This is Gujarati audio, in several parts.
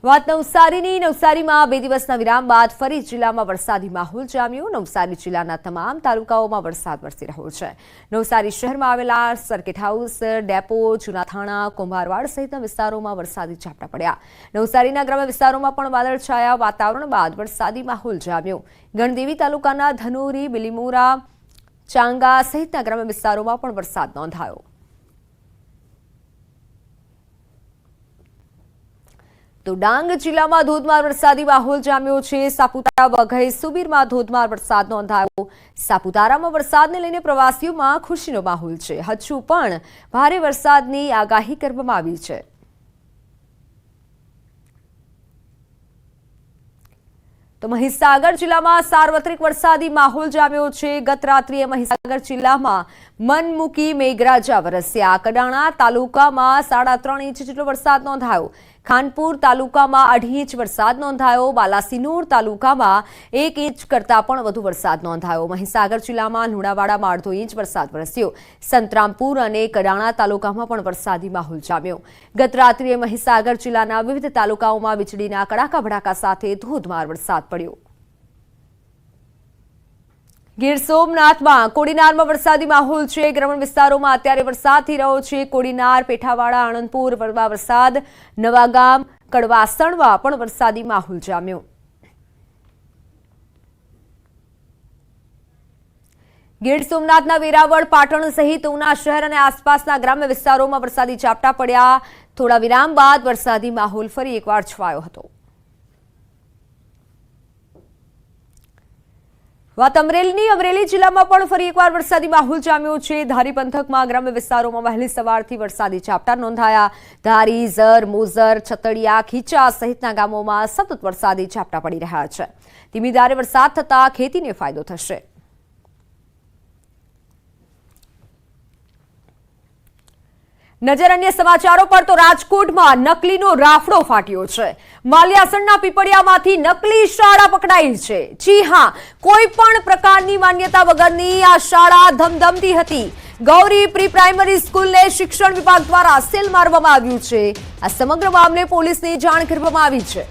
વાત નવસારીમાં 2 દિવસના વિરામ બાદ ફરી જિલ્લામાં વરસાદી માહોલ જામ્યો। નવસારી જિલ્લાના તમામ તાલુકાઓમાં વરસાદ વરસી રહ્યો છે। નવસારી શહેરમાં આવેલા સર્કિટ હાઉસ, ડેપો, જૂના થાણા, કુંભારવાડ સહિતના વિસ્તારોમાં વરસાદી ઝાપટા પડ્યા। નવસારીના ગ્રામ્ય વિસ્તારોમાં પણ વાદળછાયા વાતાવરણ બાદ વરસાદી માહોલ જામ્યો। ગણદેવી તાલુકાના ધનોરી, બિલીમોરા, ચાંગા સહિતના ગ્રામ્ય વિસ્તારોમાં પણ વરસાદ નોંધાયો। તો ડાંગ જિલ્લામાં ધોધમાર વરસાદી માહોલ જામ્યો છે। સાપુતારા, વઘઈ, સુબીરમાં ધોધમાર વરસાદ નોંધાયો। સાપુતારામાં વરસાદને લઈને પ્રવાસીઓમાં ખુશીનો માહોલ છે। હજુ પણ ભારે વરસાદની આગાહી કરવામાં આવી છે। તો મહીસાગર જિલ્લામાં સાર્વત્રિક વરસાદી માહોલ જામ્યો છે। ગત રાત્રિએ મહીસાગર જિલ્લામાં મનમૂકી મેઘરાજા વરસ્યા। કડાણા તાલુકામાં 3.5 ઇંચ જેટલો વરસાદ નોંધાયો। ખાનપુર તાલુકામાં 2.5 ઇંચ વરસાદ નોંધાયો। બાલાસિનોર તાલુકામાં 1 ઇંચ કરતાં પણ વધુ વરસાદ નોંધાયો। મહીસાગર જિલ્લામાં લુણાવાડામાં 1.5 ઇંચ વરસાદ વરસ્યો। સંતરામપુર અને કડાણા તાલુકામાં પણ વરસાદી માહોલ જામ્યો। ગત રાત્રિએ મહીસાગર જિલ્લાના વિવિધ તાલુકાઓમાં વીજળીના કડાકા ભડાકા સાથે ધોધમાર વરસાદ પડ્યો। ગીર સોમનાથમાં કોડીનારમાં વરસાદી માહોલ છે। ગ્રામીણ વિસ્તારોમાં અત્યારે વરસાદ થઈ રહ્યો છે। કોડીનાર, પેઠાવાડા, આણંદપુર વરસાદ, નવાગામ, કડવાસણમાં પણ વરસાદી માહોલ જામ્યો। ગીર સોમનાથના વેરાવળ, પાટણ સહિત ઉના શહેર અને આસપાસના ગ્રામ્ય વિસ્તારોમાં વરસાદી ઝાપટા પડ્યા। થોડા વિરામ બાદ વરસાદી માહોલ ફરી એકવાર છવાયો હતો। વાત અમરેલી જિલ્લામાં પણ ફરી એકવાર વરસાદી માહોલ જામ્યો છે। ધારી પંથકમાં ગ્રામ્ય વિસ્તારોમાં વહેલી સવારથી વરસાદી ઝાપટા નોંધાયા। ધારી, ઝર, મોઝર, છતડિયા, ખીચા સહિતના ગામોમાં સતત વરસાદી ઝાપટા પડી રહ્યા છે। ધીમી ધારે વરસાદ થતાં ખેતીને ફાયદો થશે। નજર અન્ય સમાચારો પર તો રાજકોટમાં નકલીનો રાફડો ફાટ્યો છે। માલિયાસણના પીપળિયામાંથી નકલી શાળા પકડાઈ છે। જી હા, કોઈ પણ પ્રકારની માન્યતા વગરની આ શાળા ધમધમતી હતી। ગૌરી પ્રી પ્રાઇમરી સ્કૂલને શિક્ષણ વિભાગ દ્વારા સીલ મારવામાં આવ્યું છે। આ સમગ્ર મામલે પોલીસને જાણ કરવામાં આવી છે।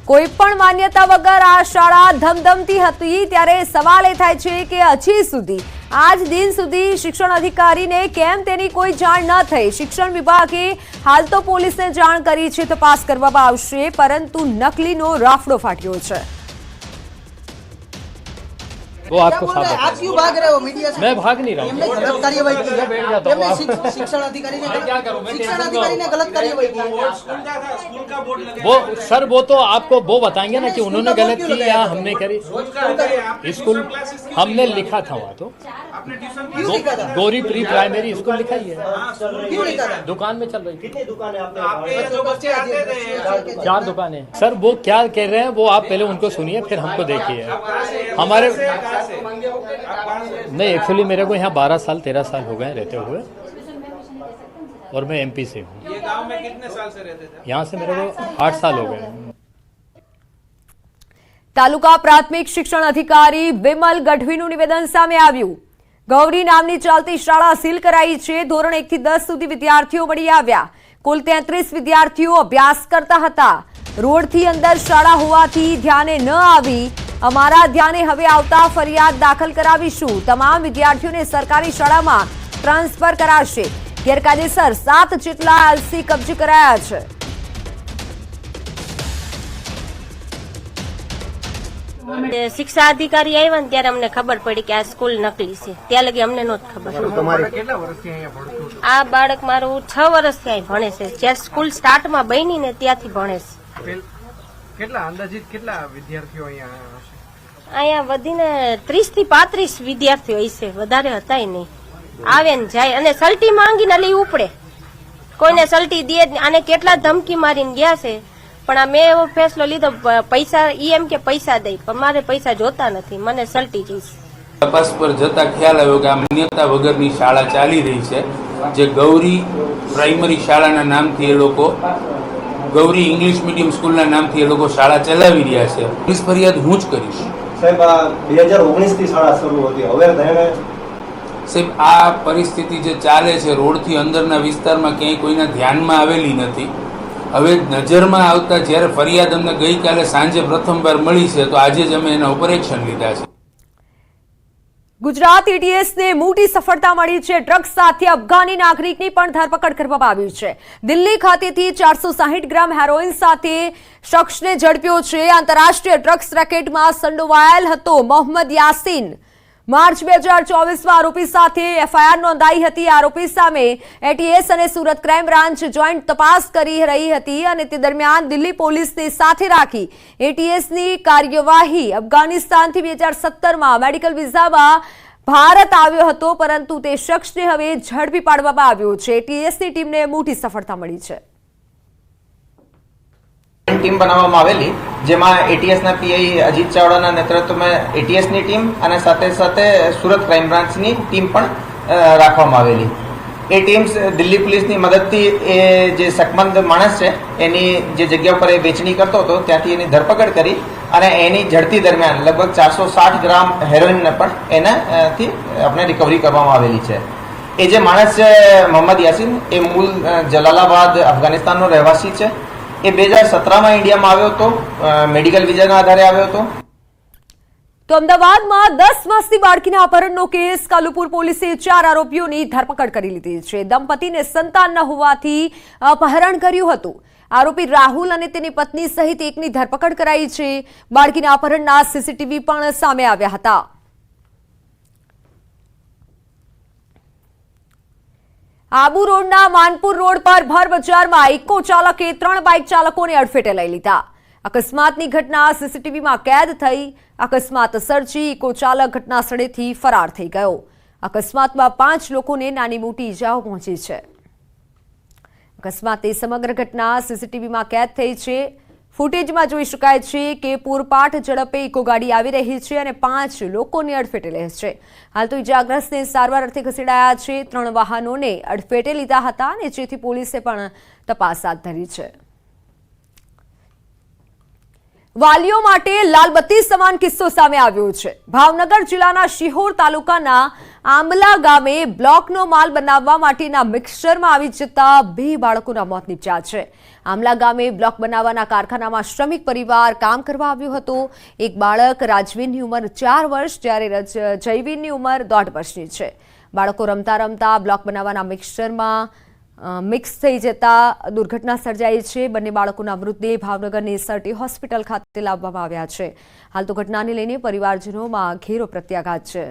કોઈ પણ માન્યતા વગર આ શાળા ધમધમતી હતી। ત્યારે સવાલ એ થાય છે કે હજી સુધી આજ દિન સુધી શિક્ષણ અધિકારીને કેમ તેની કોઈ જાણ ન થઈ। શિક્ષણ વિભાગે હાલ તો પોલીસને જાણ કરી છે, તપાસ કરવામાં આવશે, પરંતુ नकलीનો રાફડો ફાટ્યો છે। वो आपको साफ बताएंगे। आप क्यों भाग रहे हो मीडिया से? मैं भाग नहीं रहा हूँ। गलत कार्यवाही की है। बैठ जाता हूँ। शिक्षण अधिकारी ने गलत कार्यवाही की है। वो सर वो तो आपको वो बताएंगे ना कि उन्होंने गलत की या हमने करी। स्कूल हमने लिखा था वहाँ तो क्यों लिखा था? गौरी प्री प्राइमरी स्कूल लिखा ही है। क्यों लिखा था? दुकान में चल रही थी। कितनी दुकानें आपने 4 दुकानें। सर वो क्या कह रहे हैं वो आप पहले उनको सुनिए, फिर हमको देखिए। हमारे नहीं, एक्चुअली मेरे को यहाँ 12 साल 13 साल हो गए रहते हुए, और मैं एमपी से हूँ। ये गांव में कितने साल से रहते थे? यहाँ से मेरे को 8 साल हो गए। તાલુકા પ્રાથમિક શિક્ષણ અધિકારી વિમલ ગઢવીનું નિવેદન સામે આવ્યું। ગૌરી નામની ચાલતી શાળા સીલ કરાઈ છે। ધોરણ 1 થી 10 સુધી વિદ્યાર્થીઓ મળી આવ્યા। કુલ 33 વિદ્યાર્થીઓ અભ્યાસ કરતા હતા। રોડથી અંદર શાળા હોવાથી ધ્યાને ન આવી। અમારા ધ્યાને હવે આવતા ફરિયાદ દાખલ કરાવીશું। તમામ વિદ્યાર્થીઓને સરકારી શાળામાં ટ્રાન્સફર કરાશે। ગેરકાયદેસર 7 જેટલા એલસી કબજે કરાયા છે। શિક્ષા અધિકારી આવ્યા ને ત્યારે અમને ખબર પડી કે આ સ્કૂલ નકલી છે। ત્યાં લગી અમને નહોતી ખબર। આ બાળક મારું 6 વર્ષથી અહીં ભણે છે। જ્યાં સ્કૂલ સ્ટાર્ટમાં બની ને ત્યાંથી ભણે છે। કેટલા અંદાજિત કેટલા વિદ્યાર્થીઓ અહીંયા હશે? અહીંયા વધીને 30 થી 35 વિદ્યાર્થીઓ હશે, વધારે હતા નહીં। આવે ને જાય અને સલટી માંગીને લઈ ઉપડે। કોઈને સલટી દે જ નહીં। આને કેટલા ધમકી મારીને ગયા છે, પણ આ મેં એવો ફેસલો લીધો, પૈસા એમ કે પૈસા દઈ, પણ મારે પૈસા જોતા નથી, મને સલટી જઈશ। તપાસ પર જતા ખ્યાલ આવ્યો કે આ માન્યતા વગરની શાળા ચાલી રહી છે, જે ગૌરી પ્રાઇમરી શાળાના નામથી એ લોકો ગૌરી ઇંગ્લિશ મીડિયમ સ્કૂલના નામથી એ લોકો શાળા ચલાવી રહ્યા છે। પોલીસ ફરિયાદ હું જ કરીશ। સાહેબ, આ 2019 થી શાળા શરૂ હતી, હવે સાહેબ આ પરિસ્થિતિ જે ચાલે છે રોડથી અંદરના વિસ્તારમાં ક્યાંય કોઈના ધ્યાનમાં આવેલી નથી. હવે નજરમાં આવતા જ્યારે ફરિયાદ અમને ગઈકાલે સાંજે પ્રથમવાર મળી છે તો આજે જ અમે એના ઉપર એક્શન લીધા છે. ગુજરાત એટીએસને મોટી સફળતા મળી છે. ડ્રગ્સ સાથે અફઘાની નાગરિકની પણ ધરપકડ કરવામાં આવી છે. દિલ્હી ખાતેથી 460 ગ્રામ હેરોઇન સાથે શખ્સને ઝડપ્યો છે. આંતરરાષ્ટ્રીય ડ્રગ્સ રેકેટમાં સંડોવાયેલ હતો મોહમ્મદ યાસીન. માર્ચ 2024માં આરોપી સાથે એફઆઈઆર નોંધાઈ હતી. આરોપી સામે એટીએસ અને સુરત ક્રાઇમ બ્રાન્ચ જોઈન્ટ તપાસ કરી રહી હતી અને તે દરમિયાન દિલ્હી પોલીસને સાથે રાખી એટીએસની કાર્યવાહી અફઘાનિસ્તાનથી 2017માં મેડિકલ વિઝામાં ભારત આવ્યો હતો, પરંતુ તે શખ્સને હવે ઝડપી પાડવામાં આવ્યો છે. એટીએસની ટીમને મોટી સફળતા મળી છે. ટીમ બનાવવામાં આવેલી જેમાં એટીએસના પીઆઈ અજીત ચાવડાના નેતૃત્વમાં એટીએસની ટીમ અને સાથે સાથે સુરત ક્રાઇમ બ્રાન્ચની ટીમ પણ રાખવામાં આવેલી. એ ટીમ દિલ્હી પોલીસની મદદથી એ જે શકમંદ માણસ છે એની જે જગ્યા ઉપર એ વેચણી કરતો હતો ત્યાંથી એની ધરપકડ કરી અને એની ઝડપી દરમિયાન લગભગ 460 ગ્રામ હેરોઇનને પણ એનાથી આપણે રિકવરી કરવામાં આવેલી છે. એ જે માણસ છે મોહમ્મદ યાસીન, એ મૂળ જલાલાબાદ અફઘાનિસ્તાનનો રહેવાસી છે. એ 2017માં ઇન્ડિયામાં આવ્યો હતો, મેડિકલ વિઝાના આધારે આવ્યો હતો. તો અમદાવાદમાં 10 વર્ષની બાળકીના અપહરણનો કેસ. કાલુપુર પોલીસે 4 આરોપીઓની ધરપકડ કરી લીધી છે. દંપતીને સંતાન ન હોવાથી અપહરણ કર્યું હતું. આરોપી રાહુલ અને તેની પત્ની સહિત એકની ધરપકડ કરાઈ છે. બાળકીના અપહરણના સીસીટીવી પણ સામે આવ્યા હતા. આબુ રોડના માનપુર રોડ પર ભર બજારમાં ઇકો ચાલકે 3 બાઇક ચાલકોને અડફેટે લઈ લીધા. અકસ્માતની ઘટના સીસીટીવીમાં કેદ થઈ. અકસ્માત સર્જી ઇકો ચાલક ઘટના સ્થળેથી ફરાર થઈ ગયો. અકસ્માતમાં 5 લોકોને નાની મોટી ઇજાઓ પહોંચી છે. અકસ્માતની સમગ્ર ઘટના સીસીટીવીમાં કેદ થઈ છે. ફૂટેજમાં જોઈ શકાય છે કે પૂરપાટ ઝડપે ઇકો ગાડી આવી રહી છે અને 5 લોકોને અડફેટે લે છે. હાલ તો ઇજાગ્રસ્તને સારવાર અર્થે ખસેડાયા છે. 3 વાહનોને અડફેટે લીધા હતા અને જેથી પોલીસે પણ તપાસ હાથ ધરી છે. વાલીઓ માટે લાલબત્તી સમાન કિસ્સો સામે આવ્યો છે. ભાવનગર જિલ્લાના શિહોર તાલુકાના આંબલા ગામે બ્લોકનો માલ બનાવવા માટેના મિક્સચરમાં આવી જતા 2 બાળકોના મોત નીપજ્યા છે. આંબલા ગામે બ્લોક બનાવવાના કારખાનામાં શ્રમિક પરિવાર કામ કરવા આવ્યો હતો. એક બાળક રાજવીરની ઉંમર 4 વર્ષ જ્યારે જયવીરની ઉંમર 1.5 વર્ષની છે. બાળકો રમતા રમતા બ્લોક બનાવવાના મિક્સચરમાં મિક્સ થઈ જતા દુર્ઘટના સર્જાઈ છે. બંને બાળકોના મૃતદેહ ભાવનગરની સરટી હોસ્પિટલ ખાતે લાવવામાં આવ્યા છે. હાલ તો ઘટનાને લઈને પરિવારજનોમાં ઘેરો પ્રત્યાઘાત છે.